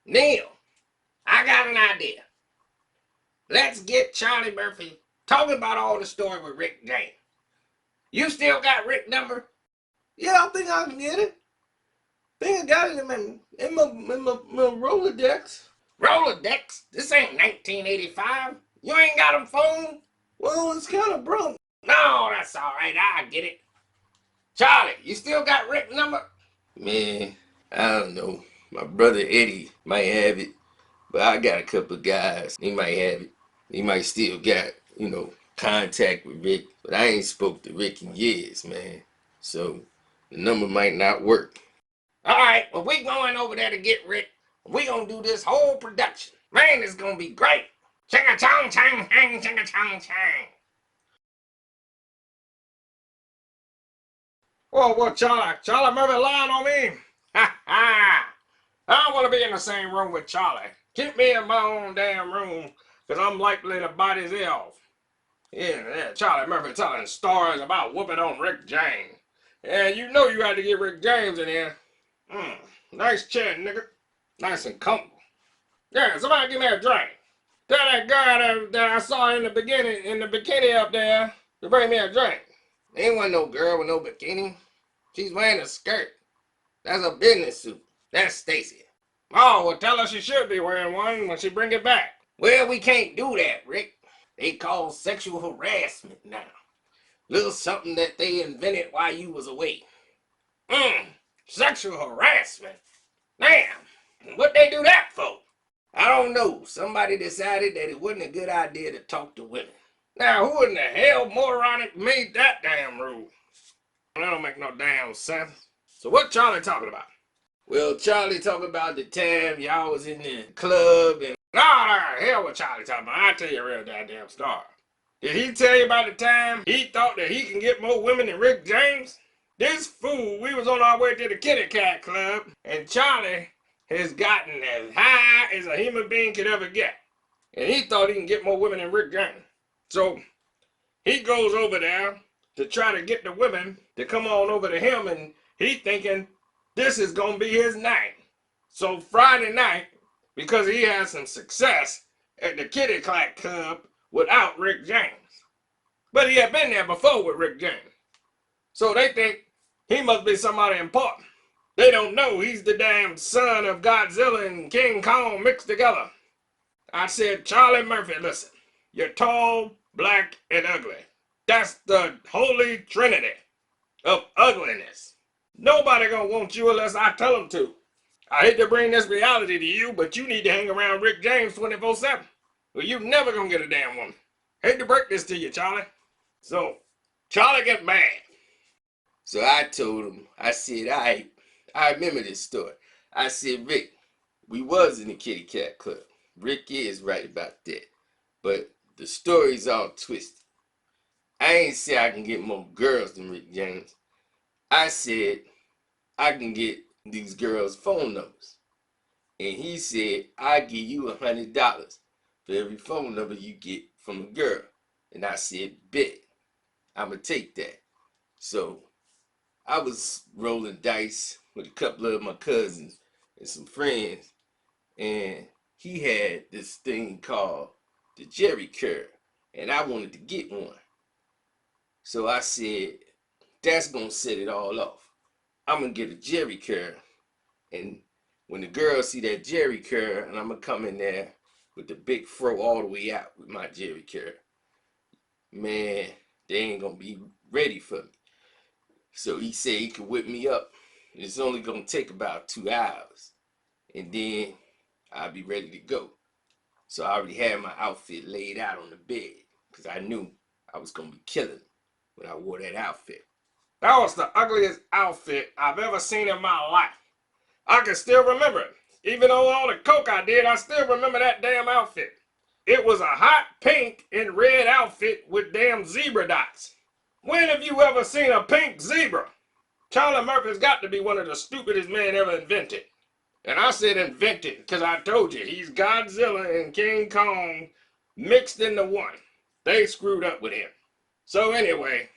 Neil, I got an idea. Let's get Charlie Murphy talking about all the story with Rick James. You still got Rick number? Yeah, I think I can get it. I think I got it in my Rolodex. Rolodex? This ain't 1985. You ain't got him phone? Well, it's kind of broke. No, that's all right. I get it. Charlie, you still got Rick number? Man, I don't know. My brother Eddie might have it, but I got a couple of guys. He might have it. He might still got, contact with Rick, but I ain't spoke to Rick in years, man. So the number might not work. All right, well, we going over there to get Rick. We gonna do this whole production. Man, it's gonna be great. Ching-a-chong, chang, hang, ching-a-chong, chang. Whoa, Charlie Murphy lying on me. Ha ha. I don't want to be in the same room with Charlie. Keep me in my own damn room, because I'm likely to bite his ear off. Yeah, Charlie Murphy telling stories about whooping on Rick James. And you know you had to get Rick James in here. Nice chair, nigga. Nice and comfortable. Yeah, somebody give me a drink. Tell that girl that I saw in the bikini up there, to bring me a drink. There ain't no girl with no bikini. She's wearing a skirt. That's a business suit. That's Stacy. Oh, well, tell her she should be wearing one when she bring it back. Well, we can't do that, Rick. They call sexual harassment now. Little something that they invented while you was away. Sexual harassment? Damn, what'd they do that for? I don't know. Somebody decided that it wasn't a good idea to talk to women. Now, who in the hell moronic made that damn rule? That don't make no damn sense. So what Charlie talking about? Well, Charlie talking about the time y'all was in the club and... No, hell what Charlie talking about. I'll tell you a real goddamn story. Did he tell you about the time he thought that he can get more women than Rick James? This fool, we was on our way to the Kitty Cat Club, and Charlie has gotten as high as a human being could ever get. And he thought he can get more women than Rick James. So he goes over there to try to get the women to come on over to him, and he thinking this is gonna be his night. So Friday night, because he had some success at the Kitty Cat Club without Rick James. But he had been there before with Rick James. So they think he must be somebody important. They don't know he's the damn son of Godzilla and King Kong mixed together. I said, Charlie Murphy, listen, you're tall, black, and ugly. That's the holy trinity of ugliness. Nobody gonna want you unless I tell them to. I hate to bring this reality to you, but you need to hang around Rick James 24/7. Or you never gonna get a damn woman. Hate to break this to you, Charlie. So, Charlie get mad. So I told him, I said, I remember this story. I said, Rick, we was in the Kitty Cat Club. Rick is right about that. But the story's all twisted. I ain't say I can get more girls than Rick James. I said I can get these girls' phone numbers. And he said, I give you $100 for every phone number you get from a girl. And I said, bet. I'ma take that. So I was rolling dice with a couple of my cousins and some friends, and he had this thing called the Jerry curl, and I wanted to get one. So I said, that's gonna set it all off. I'm gonna get a Jerry curl, and when the girls see that Jerry curl, and I'm gonna come in there with the big fro all the way out with my Jerry curl, man, they ain't gonna be ready for me. So he said he could whip me up. It's only gonna take about 2 hours, and then I'll be ready to go. So I already had my outfit laid out on the bed, because I knew I was gonna be killing when I wore that outfit. That was the ugliest outfit I've ever seen in my life. I can still remember it. Even though all the coke I did, I still remember that damn outfit. It was a hot pink and red outfit with damn zebra dots. When have you ever seen a pink zebra? Charlie Murphy's got to be one of the stupidest men ever invented. And I said invented because I told you, he's Godzilla and King Kong mixed into one. They screwed up with him. So anyway,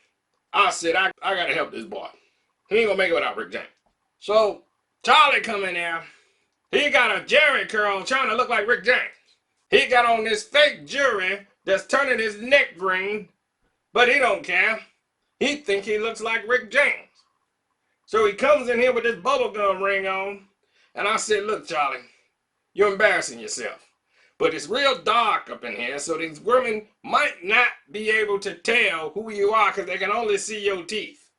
I said, I gotta help this boy. He ain't gonna make it without Rick James. So Charlie come in there He got a jerry curl trying to look like Rick James. He got on this fake jewelry that's turning his neck green, but he don't care. He think he looks like Rick James. So he comes in here with this bubblegum ring on, and I said, look, Charlie, you're embarrassing yourself. But it's real dark up in here, so these women might not be able to tell who you are because they can only see your teeth.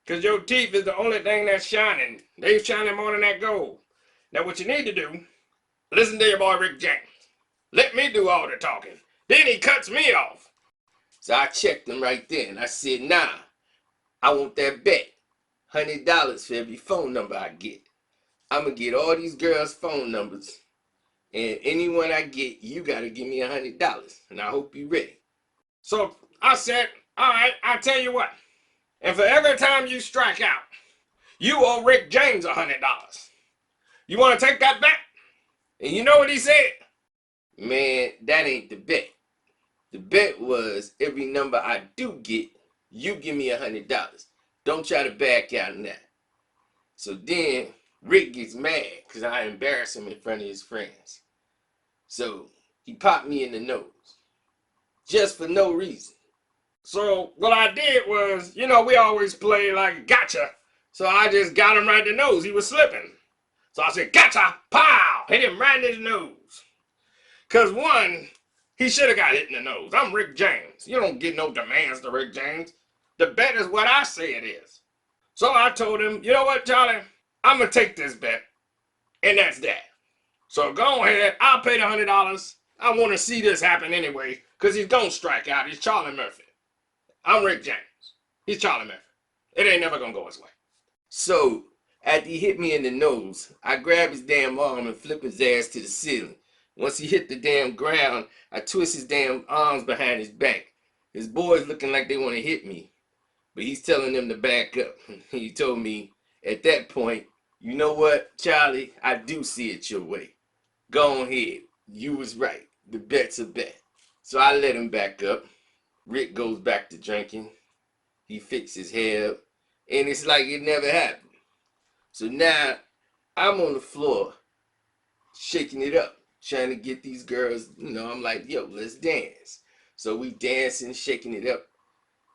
Because your teeth is the only thing that's shining. They shining more than that gold. Now what you need to do, listen to your boy Rick James. Let me do all the talking. Then he cuts me off. So I checked him right there and I said, nah, I want that bet. $100 for every phone number I get. I'm going to get all these girls' phone numbers. And anyone I get, you got to give me $100. And I hope you're ready. So I said, all right, I'll tell you what. And for every time you strike out, you owe Rick James $100. You want to take that bet? And you know what he said? Man, that ain't the bet. The bet was every number I do get, you give me $100. Don't try to back out on that. So then Rick gets mad because I embarrass him in front of his friends. So he popped me in the nose. Just for no reason. So what I did was, you know, we always play like gotcha. So I just got him right in the nose. He was slipping. So I said, gotcha, pow! Hit him right in his nose. Because one, he should have got hit in the nose. I'm Rick James. You don't get no demands to Rick James. The bet is what I say it is. So I told him, you know what, Charlie? I'm going to take this bet. And that's that. So go ahead. I'll pay the $100. I want to see this happen anyway. Because he's going to strike out. He's Charlie Murphy. I'm Rick James. He's Charlie Murphy. It ain't never going to go his way. So after he hit me in the nose, I grabbed his damn arm and flipped his ass to the ceiling. Once he hit the damn ground, I twist his damn arms behind his back. His boys looking like they want to hit me. But he's telling them to back up. He told me at that point, you know what, Charlie, I do see it your way. Go ahead. You was right. The bet's a bet. So I let him back up. Rick goes back to drinking. He fixed his hair up. And it's like it never happened. So now I'm on the floor shaking it up, trying to get these girls, you know, I'm like, yo, let's dance. So we dancing, shaking it up.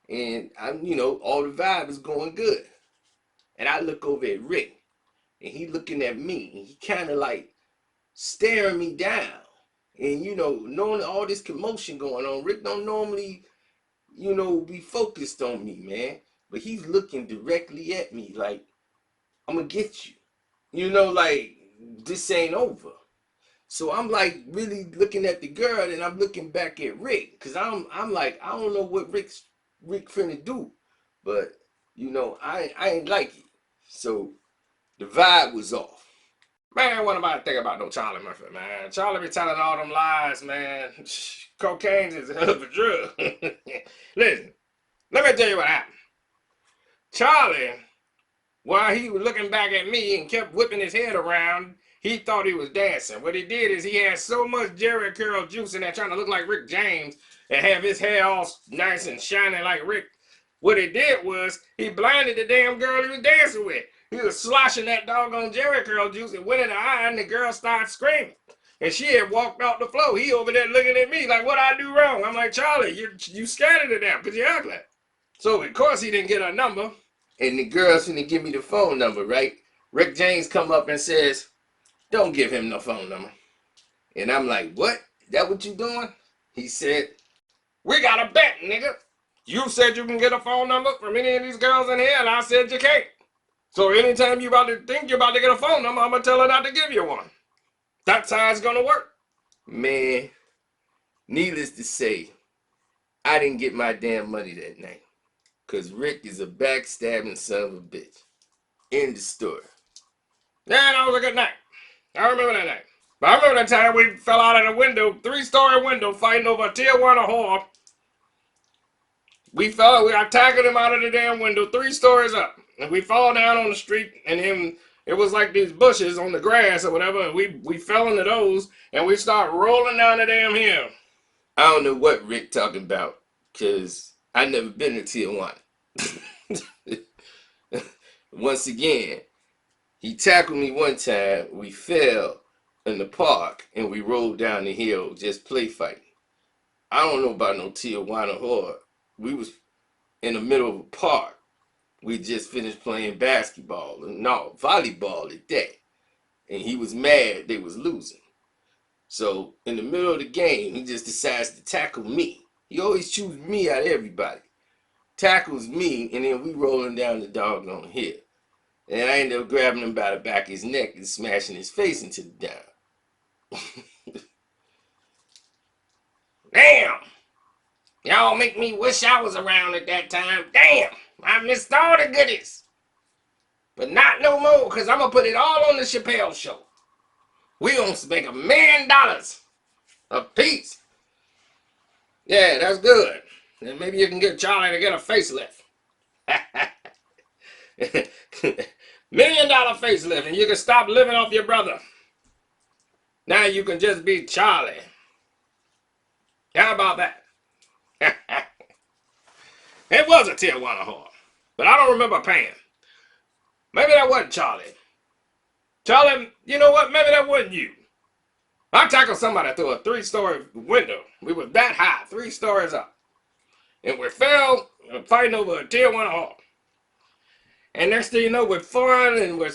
And I'm, you know, all the vibe is going good. And I look over at Rick, and he looking at me, and he kind of like staring me down. And, you know, knowing all this commotion going on, Rick don't normally, you know, be focused on me, man. But he's looking directly at me like, I'm going to get you. You know, like, this ain't over. So I'm like really looking at the girl, and I'm looking back at Rick. Because I'm like, I don't know what Rick finna do. But, you know, I ain't like it. So the vibe was off. Man, what nobody think about no Charlie Murphy, man. Charlie be telling all them lies, man. Cocaine is a hell of a drug. Listen, let me tell you what happened. Charlie, while he was looking back at me and kept whipping his head around, he thought he was dancing. What he did is he had so much Jerry curl juice in there trying to look like Rick James and have his hair all nice and shining like Rick. What he did was he blinded the damn girl he was dancing with. He was sloshing that doggone Jerry curl juice and went in the eye, and the girl started screaming. And she had walked off the floor. He over there looking at me like, what I do wrong? I'm like, Charlie, you scared of them because you're ugly. So, of course, he didn't get her number. And the girl's finna give me the phone number, right? Rick James come up and says, don't give him no phone number. And I'm like, what? That what you doing? He said, we got a bet, nigga. You said you can get a phone number from any of these girls in here, and I said you can't. So anytime you about to think you're about to get a phone number, I'm going to tell her not to give you one. That's how it's going to work. Man, needless to say, I didn't get my damn money that night. Because Rick is a backstabbing son of a bitch. End the story. Yeah, that was a good night. I remember that night. But I remember that time we fell out of the window, 3-story window, fighting over a tier 1 whore. We tackled him out of the damn window, 3 stories up. And we fall down on the street, and then it was like these bushes on the grass or whatever, and we fell into those, and we start rolling down the damn hill. I don't know what Rick talking about, because I never been to tier 1. Once again, He tackled me one time. We fell in the park and we rolled down the hill just play fighting. I don't know about no Tijuana horror. We was in the middle of a park. We just finished playing basketball. No, volleyball at that. And he was mad they was losing. So in the middle of the game, he just decides to tackle me. He always chooses me out of everybody. Tackles me, and then we rolling down the doggone hill. And I ended up grabbing him by the back of his neck and smashing his face into the down. Damn! Y'all make me wish I was around at that time. Damn! I missed all the goodies. But not no more, because I'm going to put it all on the Chappelle Show. We going to make $1 million a piece. Yeah, that's good. And maybe you can get Charlie to get a facelift. $1 million facelift, and you can stop living off your brother. Now you can just be Charlie. How about that? It was a Tijuana horror, but I don't remember paying. Maybe that wasn't Charlie. Charlie, you know what? Maybe that wasn't you. I tackled somebody through a 3-story window. We were that high, 3 stories up. And we fell fighting over a Tijuana horror. And next thing you know, we're fun and we're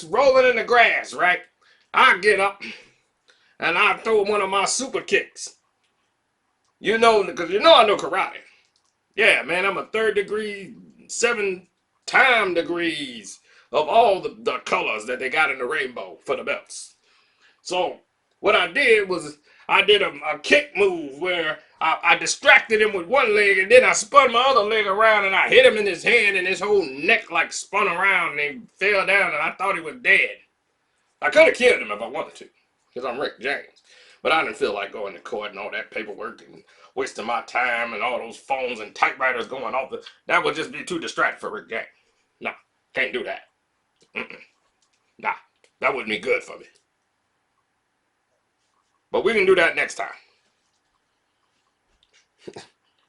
rolling in the grass, right? I get up and I throw one of my super kicks. You know, because you know I know karate. Yeah, man, I'm a 3rd degree, 7-time degrees of all the colors that they got in the rainbow for the belts. So what I did was I did a kick move where I distracted him with one leg, and then I spun my other leg around and I hit him in his hand, and his whole neck like spun around and he fell down and I thought he was dead. I could have killed him if I wanted to, because I'm Rick James. But I didn't feel like going to court and all that paperwork and wasting my time and all those phones and typewriters going off. That would just be too distracting for Rick James. Nah, can't do that. Nah, that wouldn't be good for me. But we can do that next time.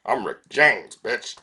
I'm Rick James, bitch.